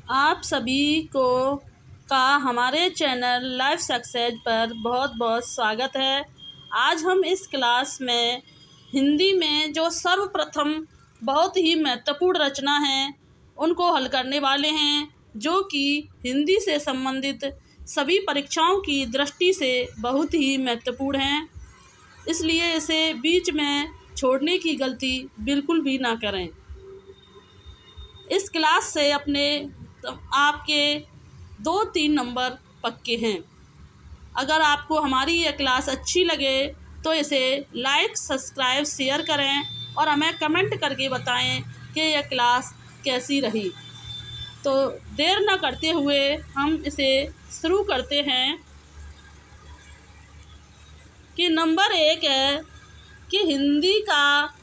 आप सभी को का हमारे चैनल लाइफ सक्सेस पर बहुत बहुत स्वागत है। आज हम इस क्लास में हिंदी में जो सर्वप्रथम बहुत ही महत्वपूर्ण रचना हैं उनको हल करने वाले हैं, जो कि हिंदी से संबंधित सभी परीक्षाओं की दृष्टि से बहुत ही महत्वपूर्ण हैं। इसलिए इसे बीच में छोड़ने की गलती बिल्कुल भी ना करें। इस क्लास से आपके 2-3 नंबर पक्के हैं। अगर आपको हमारी यह क्लास अच्छी लगे तो इसे लाइक, सब्सक्राइब, शेयर करें और हमें कमेंट करके बताएं कि यह क्लास कैसी रही। तो देर न करते हुए हम इसे शुरू करते हैं कि नंबर 1 है कि हिंदी का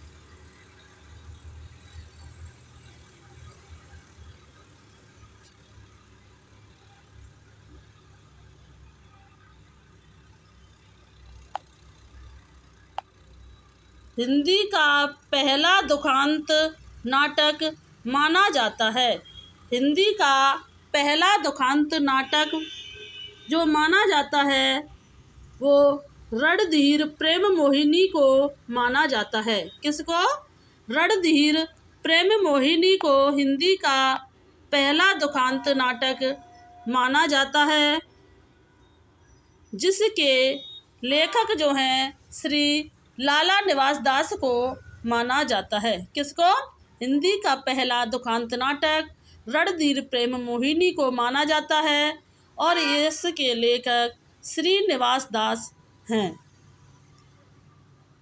पहला दुखांत नाटक माना जाता है। हिंदी का पहला दुखांत नाटक जो माना जाता है वो रणधीर प्रेम मोहिनी को माना जाता है। किसको? रणधीर प्रेम मोहिनी को हिंदी का पहला दुखांत नाटक माना जाता है, जिसके लेखक जो हैं श्री लाला निवास दास को माना जाता है। किसको? हिंदी का पहला दुखांत नाटक रणधीर प्रेम मोहिनी को माना जाता है और इसके लेखक श्री निवास दास हैं।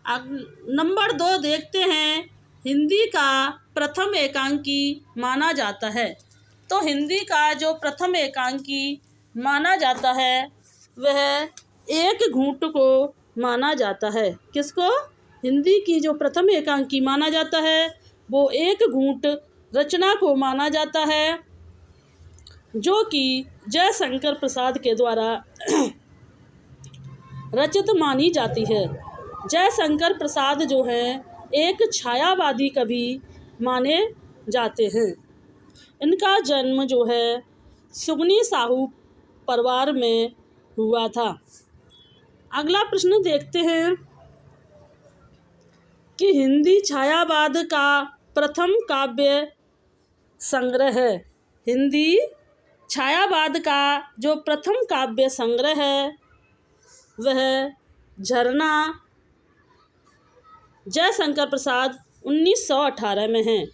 अब नंबर 2 देखते हैं। हिंदी का प्रथम एकांकी माना जाता है। तो हिंदी का जो प्रथम एकांकी माना जाता है वह एक घूंट को माना जाता है। किसको? हिंदी की जो प्रथम एकांकी माना जाता है वो एक घूंट रचना को माना जाता है, जो कि जयशंकर प्रसाद के द्वारा रचित मानी जाती है। जयशंकर प्रसाद जो हैं एक छायावादी कवि माने जाते हैं। इनका जन्म जो है सुगनी साहू परिवार में हुआ था। अगला प्रश्न देखते हैं कि हिंदी छायावाद का प्रथम काव्य संग्रह है। हिंदी छायावाद का जो प्रथम काव्य संग्रह है वह झरना जयशंकर प्रसाद 1918 में है।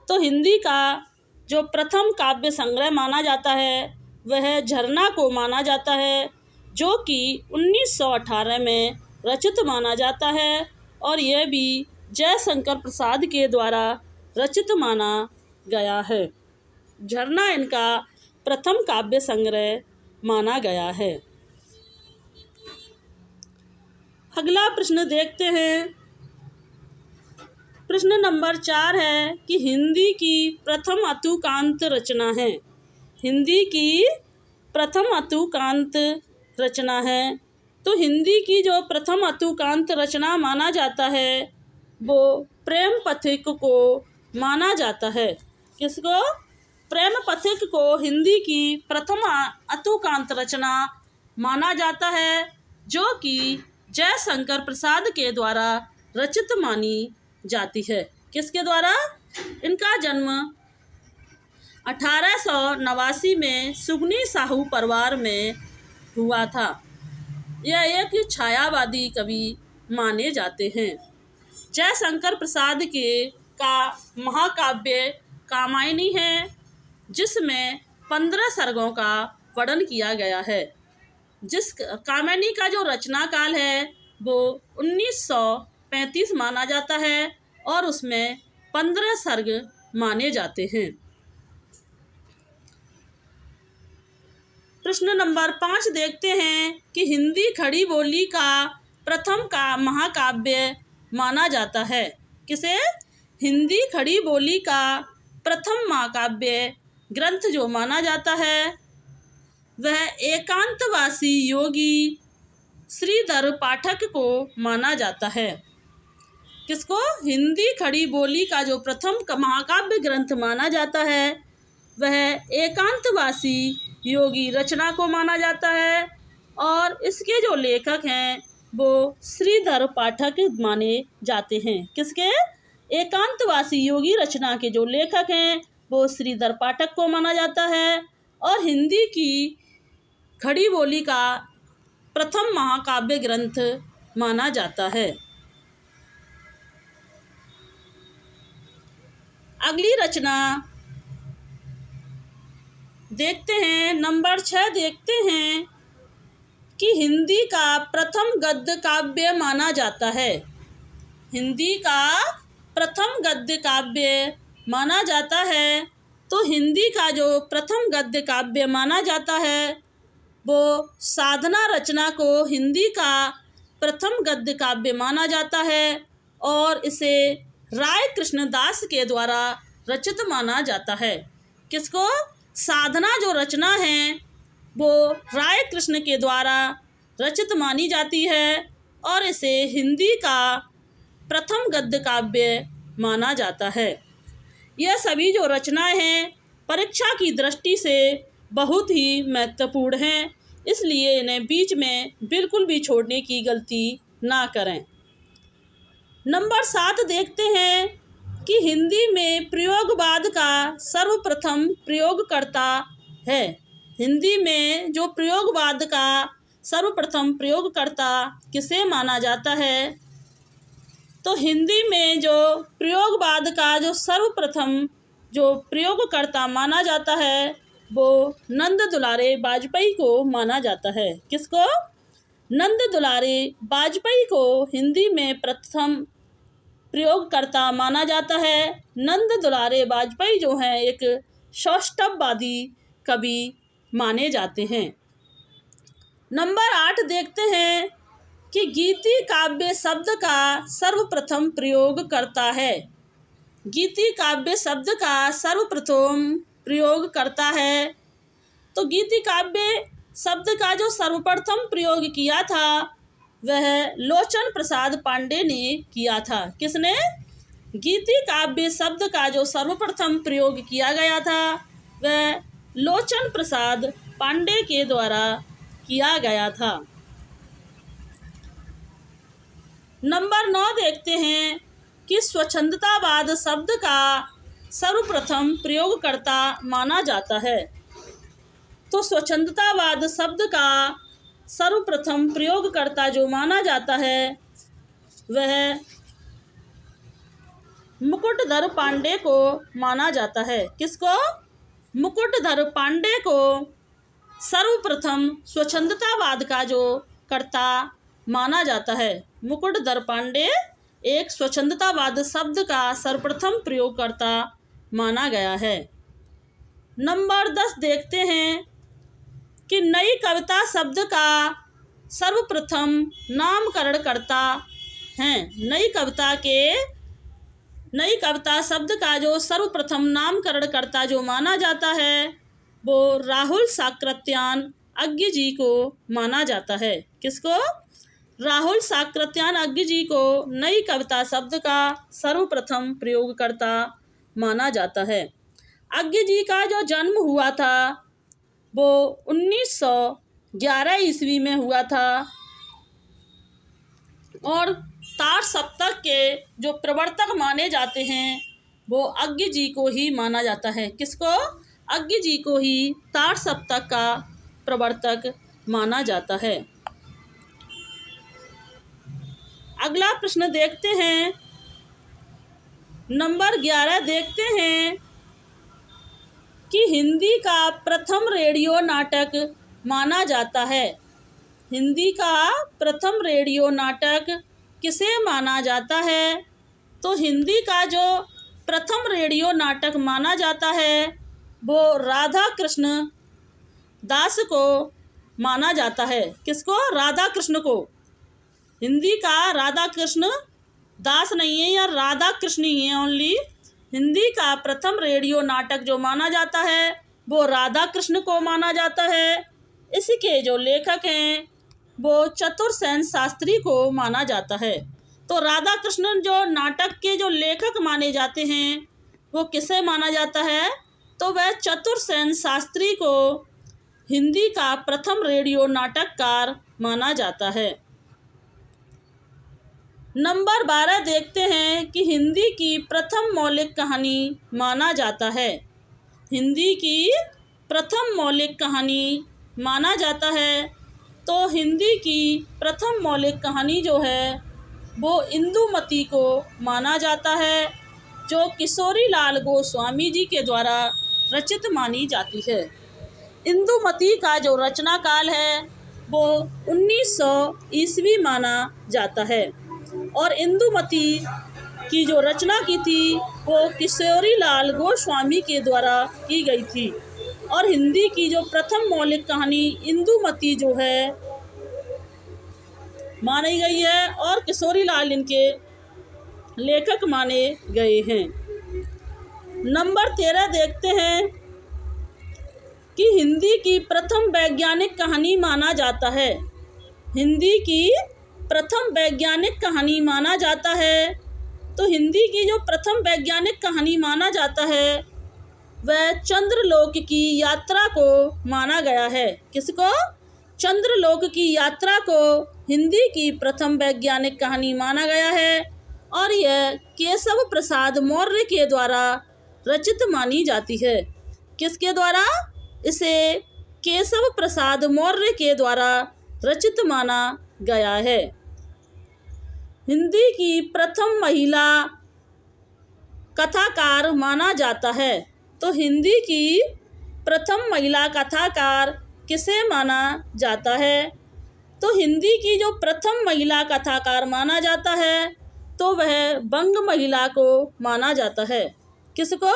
तो हिंदी का जो प्रथम काव्य संग्रह माना जाता है वह झरना को माना जाता है, जो कि 1918 में रचित माना जाता है और यह भी जयशंकर प्रसाद के द्वारा रचित माना गया है। झरना इनका प्रथम काव्य संग्रह माना गया है। अगला प्रश्न देखते हैं। प्रश्न नंबर 4 है कि हिंदी की प्रथम अतुकांत रचना है। हिंदी की प्रथम अतुकांत रचना है। तो हिंदी की जो प्रथम अतुकांत रचना माना जाता है वो प्रेम पथिक को माना जाता है। किसको? प्रेम पथिक को हिंदी की प्रथम अतुकांत रचना माना जाता है, जो कि जयशंकर प्रसाद के द्वारा रचित मानी जाती है। किसके द्वारा? इनका जन्म 1889 में सुगनी साहू परिवार में हुआ था। यह एक छायावादी कवि माने जाते हैं। जयशंकर प्रसाद का महाकाव्य कामायनी है, जिसमें 15 सर्गों का वर्णन किया गया है। जिस कामायनी का जो रचना काल है वो 1935 माना जाता है और उसमें 15 सर्ग माने जाते हैं। प्रश्न नंबर 5 देखते हैं कि हिंदी खड़ी बोली का प्रथम का महाकाव्य माना जाता है। किसे? हिंदी खड़ी बोली का प्रथम महाकाव्य ग्रंथ जो माना जाता है वह एकांतवासी योगी श्रीधर पाठक को माना जाता है। किसको? हिंदी खड़ी बोली का जो प्रथम महाकाव्य ग्रंथ माना जाता है वह एकांतवासी योगी रचना को माना जाता है और इसके जो लेखक हैं वो श्रीधर पाठक माने जाते हैं। किसके? एकांतवासी योगी रचना के जो लेखक हैं वो श्रीधर पाठक को माना जाता है और हिंदी की खड़ी बोली का प्रथम महाकाव्य ग्रंथ माना जाता है। अगली रचना देखते हैं, नंबर 6 देखते हैं कि हिंदी का प्रथम गद्य काव्य माना जाता है। हिंदी का प्रथम गद्य काव्य माना जाता है। तो हिंदी का जो प्रथम गद्य काव्य माना जाता है वो साधना रचना को हिंदी का प्रथम गद्य काव्य माना जाता है और इसे राय कृष्णदास के द्वारा रचित माना जाता है। किसको? साधना जो रचना है वो राय कृष्ण के द्वारा रचित मानी जाती है और इसे हिंदी का प्रथम गद्य काव्य माना जाता है। यह सभी जो रचनाएं हैं परीक्षा की दृष्टि से बहुत ही महत्वपूर्ण हैं, इसलिए इन्हें बीच में बिल्कुल भी छोड़ने की गलती ना करें। नंबर 7 देखते हैं कि हिंदी में प्रयोगवाद का सर्वप्रथम प्रयोगकर्ता है। हिंदी में जो प्रयोगवाद का सर्वप्रथम प्रयोगकर्ता किसे माना जाता है? तो हिंदी में जो प्रयोगवाद का जो सर्वप्रथम जो प्रयोगकर्ता माना जाता है वो नंद दुलारे वाजपेयी को माना जाता है। किसको? नंद दुलारे वाजपेयी को हिंदी में प्रथम प्रयोगकर्ता माना जाता है। नंद दुलारे वाजपेयी जो हैं एक सौष्ठववादी कवि माने जाते हैं। नंबर 8 देखते हैं कि गीति काव्य शब्द का सर्वप्रथम प्रयोग करता है। गीति काव्य शब्द का सर्वप्रथम प्रयोग करता है। तो गीति काव्य शब्द का जो सर्वप्रथम प्रयोग किया था वह लोचन प्रसाद पांडे ने किया था। किसने? गीति काव्य शब्द का जो सर्वप्रथम प्रयोग किया गया था वह लोचन प्रसाद पांडे के द्वारा किया गया था। नंबर 9 देखते हैं कि स्वच्छंदतावाद शब्द का सर्वप्रथम प्रयोगकर्ता माना जाता है। तो स्वच्छंदतावाद शब्द का सर्वप्रथम प्रयोगकर्ता जो माना जाता है वह मुकुटधर पांडे को माना जाता है। किसको? मुकुटधर पांडे को सर्वप्रथम स्वच्छंदतावाद का जो कर्ता माना जाता है। मुकुटधर पांडे एक स्वच्छंदतावाद शब्द का सर्वप्रथम प्रयोगकर्ता माना गया है। नंबर 10 देखते हैं कि नई कविता शब्द का सर्वप्रथम नामकरणकर्ता हैं। नई कविता शब्द का जो सर्वप्रथम नामकरणकर्ता जो माना जाता है वो राहुल साकृत्यायन अज्ञ जी को माना जाता है। किसको? राहुल साकृत्यायन अज्ञ जी को नई कविता शब्द का सर्वप्रथम प्रयोगकर्ता माना जाता है। अज्ञ जी का जो जन्म हुआ था वो 1911 ईस्वी में हुआ था और तार सप्तक के जो प्रवर्तक माने जाते हैं वो अज्ञ जी को ही माना जाता है। किसको? अज्ञ जी को ही तार सप्तक का प्रवर्तक माना जाता है। अगला प्रश्न देखते हैं, नंबर 11 देखते हैं कि हिंदी का प्रथम रेडियो नाटक माना जाता है। हिंदी का प्रथम रेडियो नाटक किसे माना जाता है? तो हिंदी का जो प्रथम रेडियो नाटक माना जाता है वो राधा कृष्ण दास को माना जाता है। किसको? राधा कृष्ण को। हिंदी का राधा कृष्ण दास नहीं है या राधा कृष्ण ही है ओनली। हिंदी का प्रथम रेडियो नाटक जो माना जाता है वो राधा कृष्ण को माना जाता है। इसके जो लेखक हैं वो चतुरसेन शास्त्री को माना जाता है। तो राधा कृष्ण जो नाटक के जो लेखक माने जाते हैं वो किसे माना जाता है? तो वह चतुरसेन शास्त्री को हिंदी का प्रथम रेडियो नाटककार माना जाता है। नंबर 12 देखते हैं कि हिंदी की प्रथम मौलिक कहानी माना जाता है। हिंदी की प्रथम मौलिक कहानी माना जाता है तो हिंदी की प्रथम मौलिक कहानी जो है वो इंदुमती को माना जाता है, जो किशोरी लाल गोस्वामी जी के द्वारा रचित मानी जाती है। इंदुमती का जो रचना काल है वो 1900 ईस्वी माना जाता है और इंदुमती की जो रचना की थी वो किशोरी लाल गोस्वामी के द्वारा की गई थी। और हिंदी की जो प्रथम मौलिक कहानी इंदुमती जो है मानी गई है और किशोरी लाल इनके लेखक माने गए हैं। नंबर 13 देखते हैं कि हिंदी की प्रथम वैज्ञानिक कहानी माना जाता है। हिंदी की प्रथम वैज्ञानिक कहानी माना जाता है तो हिंदी की जो प्रथम वैज्ञानिक कहानी माना जाता है वह चंद्रलोक की यात्रा को माना गया है। किसको? चंद्रलोक की यात्रा को हिंदी की प्रथम वैज्ञानिक कहानी माना गया है और यह केशव प्रसाद मौर्य के द्वारा रचित मानी जाती है। किसके द्वारा? इसे केशव प्रसाद मौर्य के द्वारा रचित माना गया है। हिंदी की प्रथम महिला कथाकार माना जाता है तो हिंदी की प्रथम महिला कथाकार किसे माना जाता है? तो हिंदी की जो प्रथम महिला कथाकार माना जाता है तो वह बंग महिला को माना जाता है। किसको?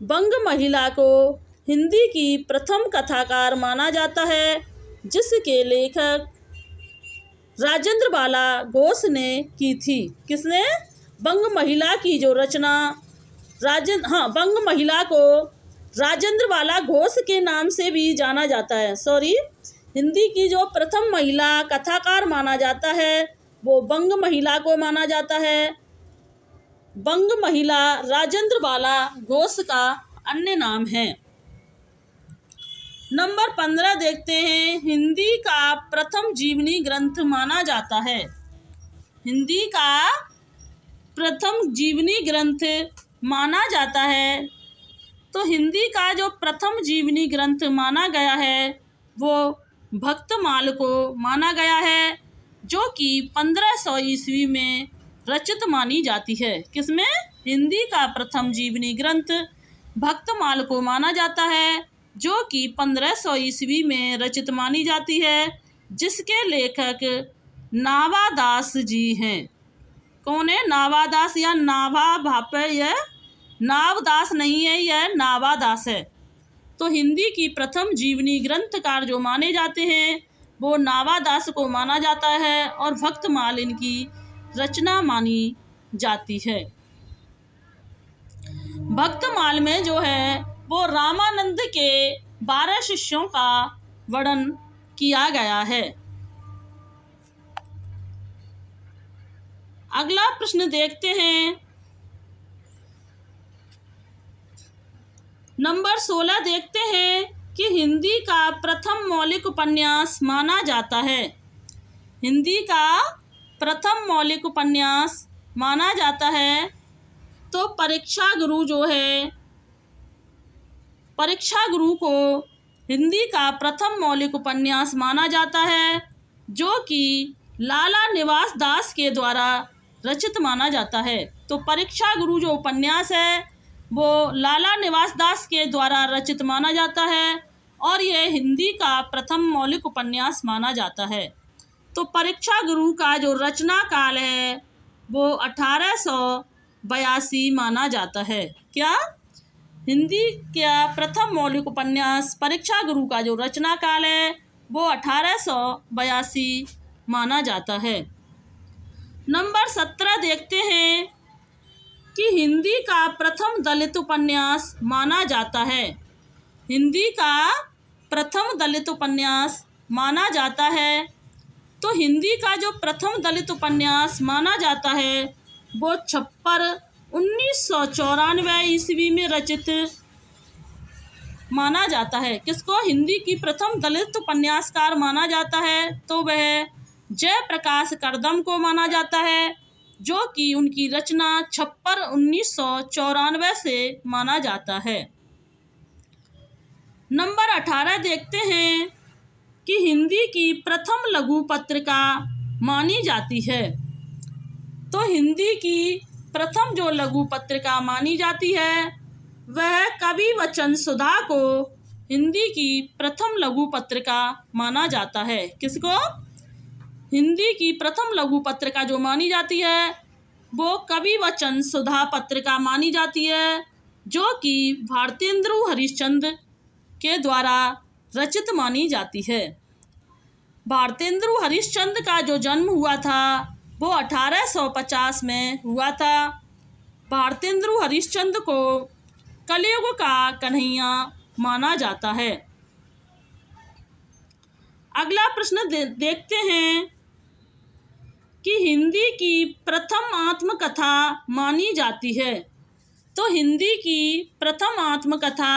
बंग महिला को हिंदी की प्रथम कथाकार माना जाता है, जिसके लेखक राजेंद्र बाला घोष ने की थी। किसने? बंग महिला की जो रचना बंग महिला को राजेंद्र बाला घोष के नाम से भी जाना जाता है। हिंदी की जो प्रथम महिला कथाकार माना जाता है वो बंग महिला को माना जाता है। बंग महिला राजेंद्र बाला घोष का अन्य नाम है। नंबर 15 देखते हैं, हिंदी का प्रथम जीवनी ग्रंथ माना जाता है। हिंदी का प्रथम जीवनी ग्रंथ माना जाता है तो हिंदी का जो प्रथम जीवनी ग्रंथ माना गया है वो भक्तमाल को माना गया है, जो कि 1500 ईस्वी में रचित मानी जाती है। किसमें? हिंदी का प्रथम जीवनी ग्रंथ भक्तमाल को माना जाता है, जो कि 1500 ईस्वी में रचित मानी जाती है, जिसके लेखक नावादास जी हैं। कौन है? नावादास या नावा भापे, यह नावदास नहीं है, यह नावादास है। तो हिंदी की प्रथम जीवनी ग्रंथकार जो माने जाते हैं वो नावादास को माना जाता है और भक्तमाल इनकी रचना मानी जाती है। भक्तमाल में जो है वो रामानंद के 12 शिष्यों का वर्णन किया गया है। अगला प्रश्न देखते हैं, नंबर 16 देखते हैं कि हिंदी का प्रथम मौलिक उपन्यास माना जाता है। हिंदी का प्रथम मौलिक उपन्यास माना जाता है तो परीक्षा गुरु जो है, परीक्षा गुरु को हिंदी का प्रथम मौलिक उपन्यास माना जाता है, जो कि लाला निवास दास के द्वारा रचित माना जाता है। तो परीक्षा गुरु जो उपन्यास है वो लाला निवास दास के द्वारा रचित माना जाता है और यह हिंदी का प्रथम मौलिक उपन्यास माना जाता है। तो परीक्षा गुरु का जो रचना काल है वो 1882 माना जाता है। क्या? हिंदी का प्रथम मौलिक उपन्यास परीक्षा गुरु का जो रचना काल है वो 1882 माना जाता है। नंबर 17 देखते हैं कि हिंदी का प्रथम दलित उपन्यास माना जाता है। हिंदी का प्रथम दलित उपन्यास माना जाता है तो हिंदी का जो प्रथम दलित उपन्यास माना जाता है वो छप्पर 1994 ईस्वी में रचित माना जाता है। किसको हिंदी की प्रथम दलित उपन्यासकार माना जाता है? तो वह जयप्रकाश करदम को माना जाता है, जो कि उनकी रचना छप्पर 1994 से माना जाता है। नंबर 18 देखते हैं कि हिंदी की प्रथम लघु पत्रिका मानी जाती है। तो हिंदी की प्रथम जो लघु पत्रिका मानी जाती है वह कवि वचन सुधा को हिंदी की प्रथम लघु पत्रिका माना जाता है। किसको? हिंदी की प्रथम लघु पत्रिका जो मानी जाती है वो कवि वचन सुधा पत्रिका मानी जाती है, जो कि भारतेंदु हरिश्चंद्र के द्वारा रचित मानी जाती है। भारतेंदु हरिश्चंद्र का जो जन्म हुआ था वो 1850 में हुआ था। भारतेंदु हरिश्चंद्र को कलयुग का कन्हैया माना जाता है। अगला प्रश्न देखते हैं कि हिंदी की प्रथम आत्मकथा मानी जाती है। तो हिंदी की प्रथम आत्मकथा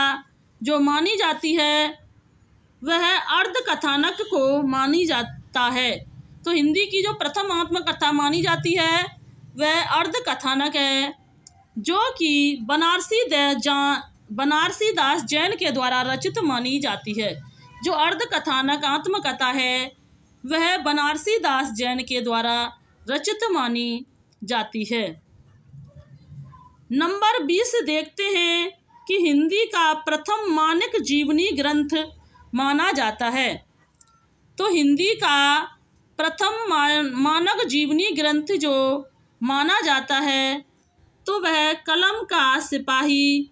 जो मानी जाती है वह अर्धकथानक को मानी जाता है। तो हिंदी की जो प्रथम आत्मकथा मानी जाती है वह अर्धकथानक है, जो कि बनारसी दास जैन के द्वारा रचित मानी जाती है। जो अर्धकथानक आत्मकथा है वह बनारसी दास जैन के द्वारा रचित मानी जाती है। नंबर 20 देखते हैं कि हिंदी का प्रथम मानक जीवनी ग्रंथ माना जाता है। तो हिंदी का प्रथम मानक जीवनी ग्रंथ जो माना जाता है तो वह कलम का सिपाही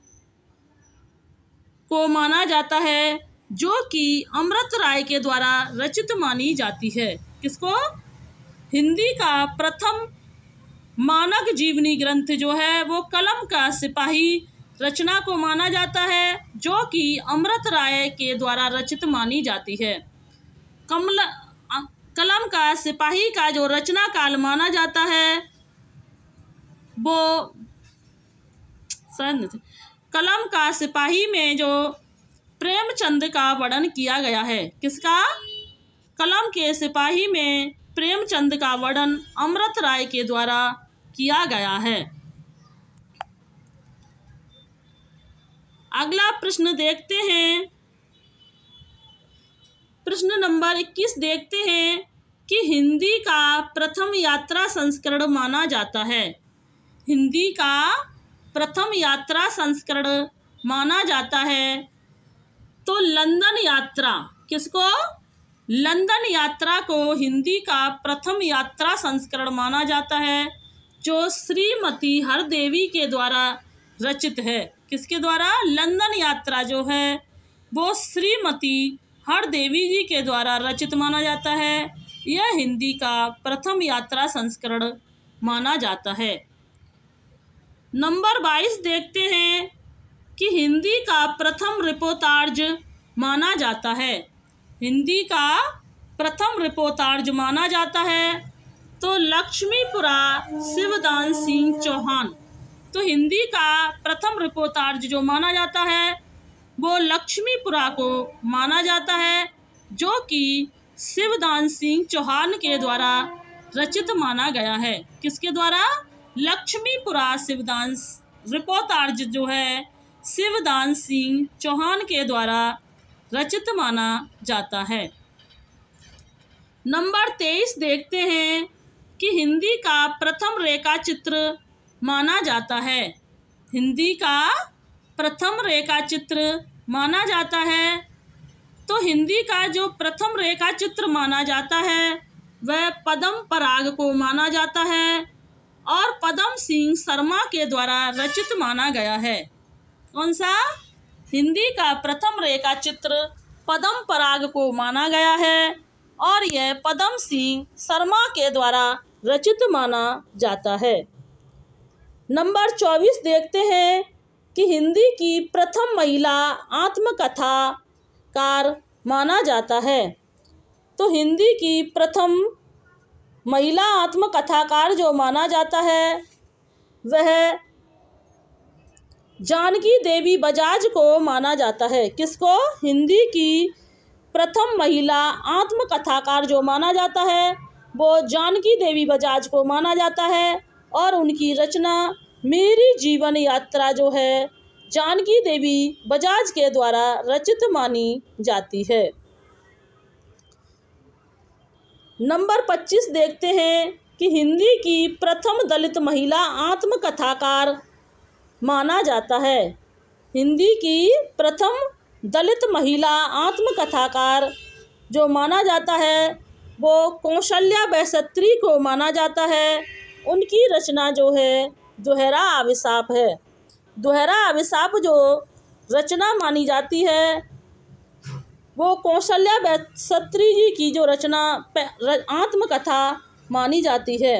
को माना जाता है, जो कि अमृत राय के द्वारा रचित मानी जाती है। किसको? हिंदी का प्रथम मानक जीवनी ग्रंथ जो है वो कलम का सिपाही रचना को माना जाता है, जो कि अमृत राय के द्वारा रचित मानी जाती है। कलम का सिपाही का जो रचना काल माना जाता है वो कलम का सिपाही में जो प्रेमचंद का वर्णन किया गया है। किसका? कलम के सिपाही में प्रेमचंद का वर्णन अमृत राय के द्वारा किया गया है। अगला प्रश्न देखते हैं, प्रश्न नंबर 21 देखते हैं कि हिंदी का प्रथम यात्रा संस्करण माना जाता है। हिंदी का प्रथम यात्रा संस्करण माना जाता है तो लंदन यात्रा। किसको? लंदन यात्रा को हिंदी का प्रथम यात्रा संस्करण माना जाता है, जो श्रीमती हरदेवी के द्वारा रचित है। किसके द्वारा? लंदन यात्रा जो है वो श्रीमती हरदेवी जी के द्वारा रचित माना जाता है। यह हिंदी का प्रथम यात्रा संस्करण माना जाता है। नंबर 22 देखते हैं कि हिंदी का प्रथम रिपोर्टाज माना जाता है। हिंदी का प्रथम रिपोर्टाज माना जाता है तो लक्ष्मीपुरा शिवदान सिंह चौहान। तो हिंदी का प्रथम रिपोर्टाज जो माना जाता है वो लक्ष्मीपुरा को माना जाता है, जो कि शिवदान सिंह चौहान के द्वारा रचित माना गया है। किसके द्वारा? लक्ष्मीपुरा शिवदान रिपोर्टाज जो है शिवदान सिंह चौहान के द्वारा रचित माना जाता है। नंबर 23 देखते हैं कि हिंदी का प्रथम रेखा चित्र माना जाता है। हिंदी का प्रथम रेखा चित्र माना जाता है तो हिंदी का जो प्रथम रेखा चित्र माना जाता है वह पद्म पराग को माना जाता है और पद्म सिंह शर्मा के द्वारा रचित माना गया है। कौन सा? हिंदी का प्रथम रेखा चित्र पद्म पराग को माना गया है और यह पद्म सिंह शर्मा के द्वारा रचित माना जाता है। नंबर 24 देखते हैं कि हिंदी की प्रथम महिला आत्मकथाकार माना जाता है। तो हिंदी की प्रथम महिला आत्मकथाकार जो माना जाता है वह जानकी देवी बजाज को माना जाता है। किसको? हिंदी की प्रथम महिला आत्मकथाकार जो माना जाता है वो जानकी देवी बजाज को माना जाता है। और उनकी रचना मेरी जीवन यात्रा जो है जानकी देवी बजाज के द्वारा रचित मानी जाती है। नंबर 25 देखते हैं कि हिंदी की प्रथम दलित महिला आत्मकथाकार माना जाता है। हिंदी की प्रथम दलित महिला आत्मकथाकार जो माना जाता है वो कौशल्या बैसत्री को माना जाता है। उनकी रचना जो है दोहरा अभिशाप है। दोहरा अभिशाप जो रचना मानी जाती है वो कौशल्या बैसत्री जी की जो रचना आत्मकथा मानी जाती है।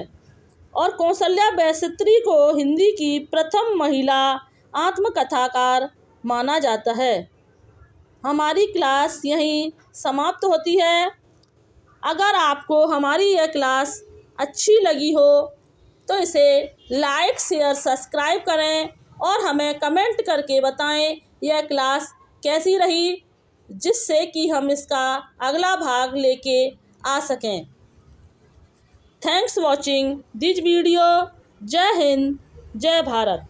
और कौशल्या बैसत्री को हिंदी की प्रथम महिला आत्मकथाकार माना जाता है। हमारी क्लास यहीं समाप्त होती है। अगर आपको हमारी यह क्लास अच्छी लगी हो तो इसे लाइक, शेयर, सब्सक्राइब करें और हमें कमेंट करके बताएं यह क्लास कैसी रही, जिससे कि हम इसका अगला भाग लेके आ सकें। Thanks watching this video. जय हिंद, जय भारत।